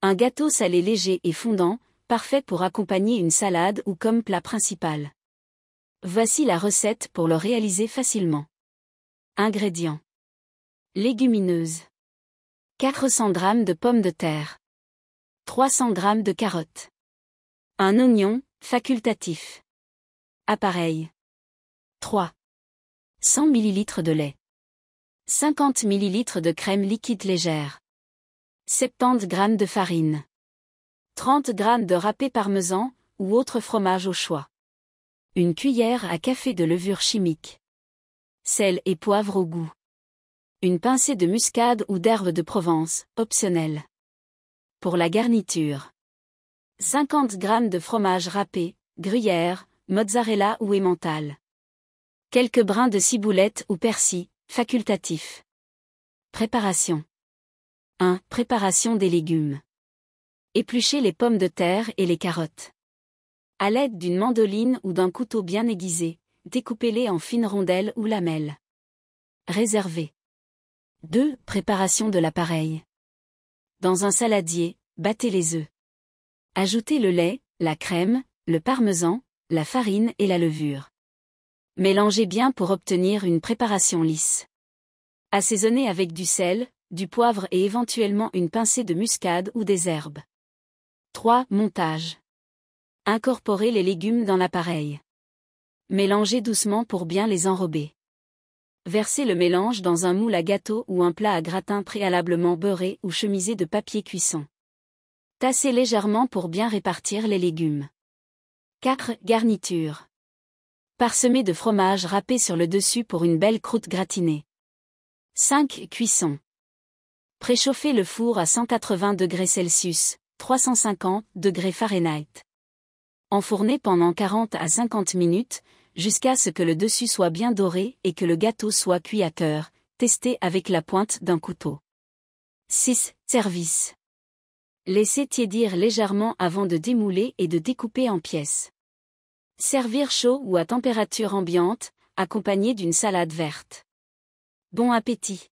Un gâteau salé léger et fondant, parfait pour accompagner une salade ou comme plat principal. Voici la recette pour le réaliser facilement. Ingrédients. Légumineuses. 400 g de pommes de terre. 300 g de carottes. Un oignon, facultatif. Appareil. 3. 100 ml de lait. 50 ml de crème liquide légère. 70 g de farine. 30 g de râpé parmesan, ou autre fromage au choix. Une cuillère à café de levure chimique. Sel et poivre au goût. Une pincée de muscade ou d'herbe de Provence, optionnelle. Pour la garniture. 50 g de fromage râpé, gruyère, mozzarella ou emmental. Quelques brins de ciboulette ou persil, facultatif. Préparation. 1. Préparation des légumes. Épluchez les pommes de terre et les carottes. À l'aide d'une mandoline ou d'un couteau bien aiguisé, découpez-les en fines rondelles ou lamelles. Réservez. 2. Préparation de l'appareil. Dans un saladier, battez les œufs. Ajoutez le lait, la crème, le parmesan, la farine et la levure. Mélangez bien pour obtenir une préparation lisse. Assaisonnez avec du sel, du poivre et éventuellement une pincée de muscade ou des herbes. 3. Montage. Incorporez les légumes dans l'appareil. Mélangez doucement pour bien les enrober. Versez le mélange dans un moule à gâteau ou un plat à gratin préalablement beurré ou chemisé de papier cuisson. Tassez légèrement pour bien répartir les légumes. 4. Garniture. Parsemez de fromage râpé sur le dessus pour une belle croûte gratinée. 5. Cuisson. Préchauffez le four à 180 degrés Celsius, 350 degrés Fahrenheit. Enfournez pendant 40 à 50 minutes, jusqu'à ce que le dessus soit bien doré et que le gâteau soit cuit à cœur, testez avec la pointe d'un couteau. 6. Service. Laissez tiédir légèrement avant de démouler et de découper en pièces. Servir chaud ou à température ambiante, accompagné d'une salade verte. Bon appétit!